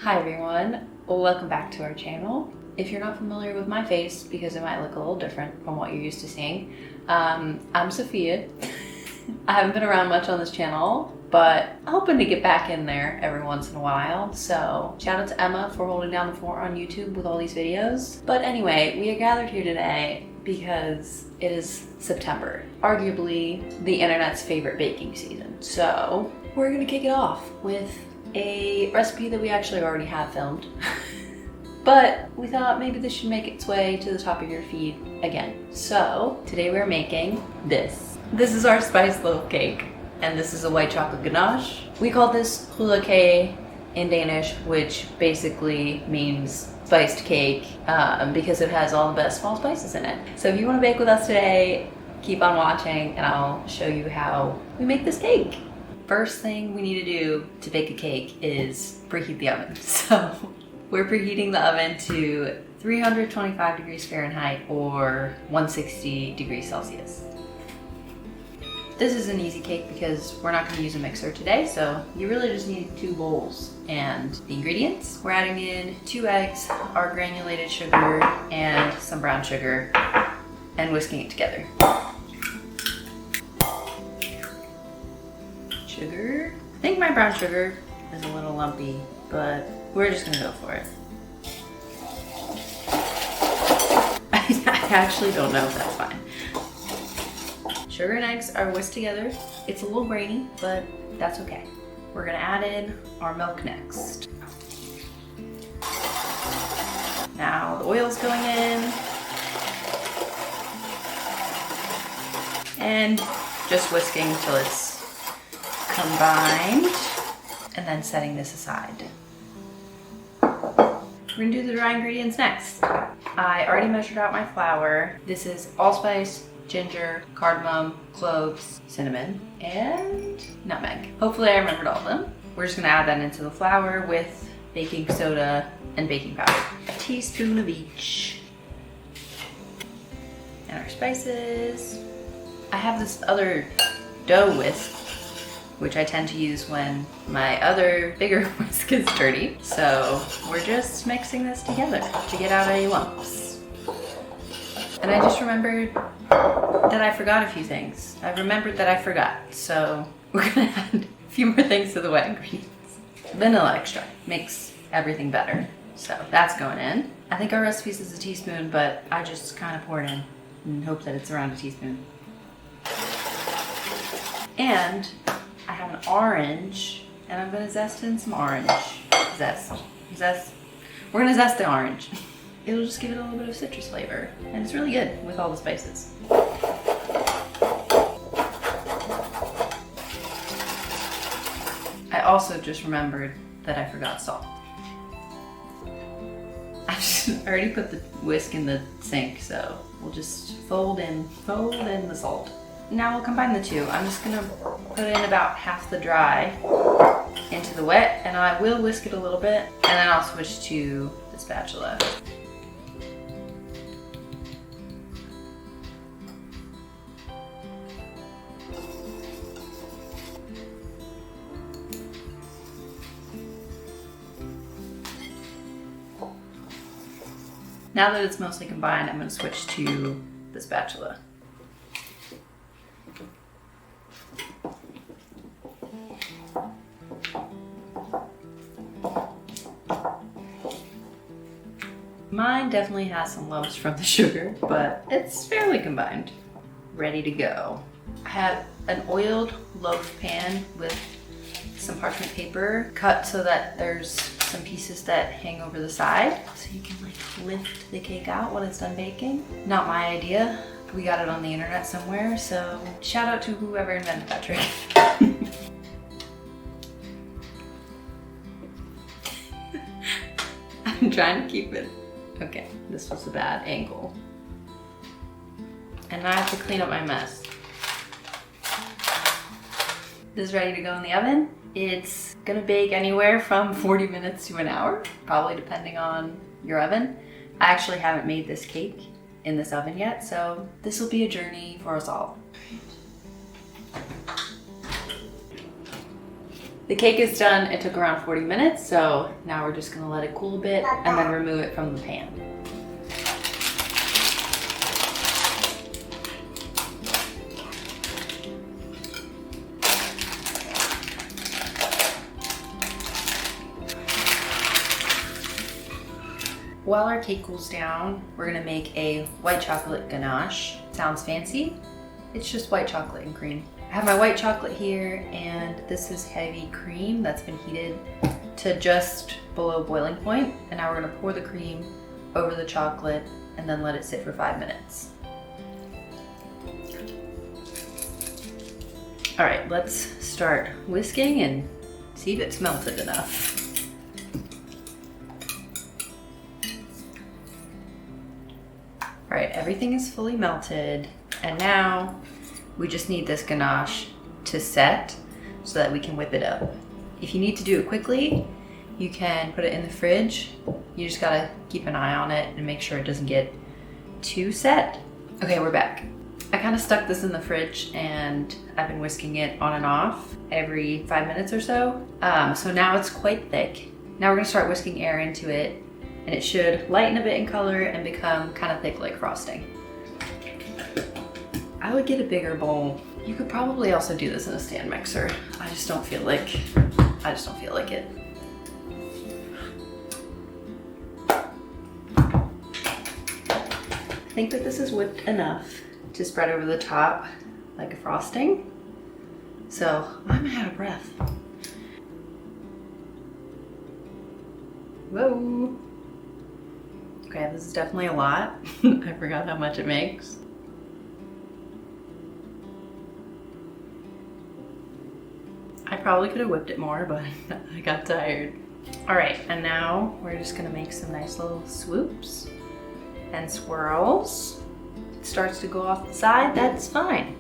Hi everyone, welcome back to our channel. If you're not familiar with my face, because it might look a little different from what you're used to seeing, I'm Sophia. I haven't been around much on this channel, but I'm hoping to get back in there every once in a while. So shout out to Emma for holding down the fort on YouTube with all these videos. But anyway, we are gathered here today because it is September, arguably the internet's favorite baking season. So we're gonna kick it off with a recipe that we actually already have filmed. But we thought maybe this should make its way to the top of your feed again. So today we're making this. This is our spiced loaf cake, and this is a white chocolate ganache. We call this Krydderkage in Danish, which basically means spiced cake because it has all the best small spices in it. So if you want to bake with us today, keep on watching and I'll show you how we make this cake. First thing we need to do to bake a cake is preheat the oven. So we're preheating the oven to 325 degrees Fahrenheit or 160 degrees Celsius. This is an easy cake because we're not going to use a mixer today, so you really just need 2 bowls. And the ingredients, we're adding in 2 eggs, our granulated sugar, and some brown sugar, and whisking it together. Sugar. I think my brown sugar is a little lumpy, but we're just gonna go for it. I actually don't know if that's fine. Sugar and eggs are whisked together. It's a little grainy, but that's okay. We're gonna add in our milk next. Now the oil's going in. And just whisking until it's combined, and then setting this aside. We're gonna do the dry ingredients next. I already measured out my flour. This is allspice, ginger, cardamom, cloves, cinnamon, and nutmeg. Hopefully I remembered all of them. We're just gonna add that into the flour with baking soda and baking powder. A teaspoon of each. And our spices. I have this other dough whisk, which I tend to use when my other bigger whisk is dirty. So we're just mixing this together to get out any lumps. And I just remembered that I forgot a few things. I remembered that I forgot. So we're gonna add a few more things to the wet ingredients. Vanilla extract makes everything better. So that's going in. I think our recipe says a teaspoon, but I just kind of pour it in and hope that it's around a teaspoon. And I have an orange, and I'm gonna zest in some orange. Zest. We're gonna zest the orange. It'll just give it a little bit of citrus flavor, and it's really good with all the spices. I also just remembered that I forgot salt. I already put the whisk in the sink, so we'll just fold in the salt. Now we'll combine the two. I'm just gonna put in about half the dry into the wet, and I will whisk it a little bit, and then I'll switch to the spatula. Now that it's mostly combined, I'm gonna switch to the spatula. Mine definitely has some lumps from the sugar, but it's fairly combined. Ready to go. I have an oiled loaf pan with some parchment paper cut so that there's some pieces that hang over the side so you can like lift the cake out when it's done baking. Not my idea. We got it on the internet somewhere, so shout out to whoever invented that trick. I'm trying to keep it. Okay, this was a bad angle. And now I have to clean up my mess. This is ready to go in the oven. It's gonna bake anywhere from 40 minutes to an hour, probably depending on your oven. I actually haven't made this cake in this oven yet, so this will be a journey for us all. The cake is done. It took around 40 minutes, so now we're just gonna let it cool a bit and then remove it from the pan. While our cake cools down, we're gonna make a white chocolate ganache. Sounds fancy? It's just white chocolate and cream. I have my white chocolate here, and this is heavy cream that's been heated to just below boiling point. And now we're gonna pour the cream over the chocolate and then let it sit for 5 minutes. All right, let's start whisking and see if it's melted enough. All right, everything is fully melted, and now we just need this ganache to set so that we can whip it up. If you need to do it quickly, you can put it in the fridge. You just gotta keep an eye on it and make sure it doesn't get too set. Okay, we're back. I kind of stuck this in the fridge and I've been whisking it on and off every 5 minutes or so. So now it's quite thick. Now we're gonna start whisking air into it, and it should lighten a bit in color and become kind of thick like frosting. I would get a bigger bowl. You could probably also do this in a stand mixer. I just don't feel like it. I think that this is whipped enough to spread over the top like a frosting. So I'm out of breath. Whoa. Okay, this is definitely a lot. I forgot how much it makes. I probably could have whipped it more, but I got tired. All right, and now we're just gonna make some nice little swoops and swirls. If it starts to go off the side, that's fine.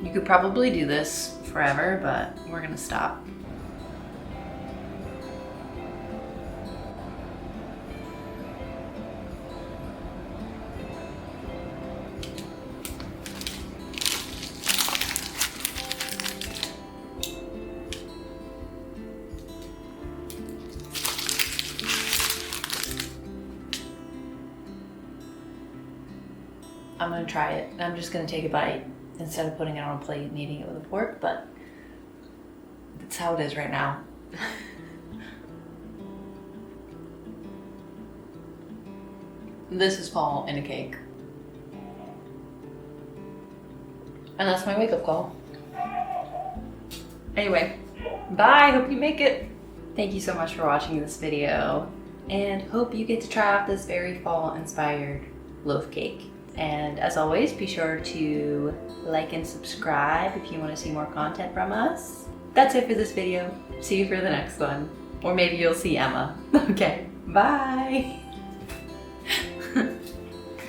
You could probably do this forever, but we're gonna stop. I'm gonna try it. I'm just gonna take a bite instead of putting it on a plate and eating it with a fork, but that's how it is right now. This is fall in a cake. And that's my wake-up call. Anyway, bye, hope you make it. Thank you so much for watching this video, and hope you get to try out this very fall-inspired loaf cake. And as always, be sure to like and subscribe if you want to see more content from us. That's it for this video. See you for the next one. Or maybe you'll see Emma. Okay, bye.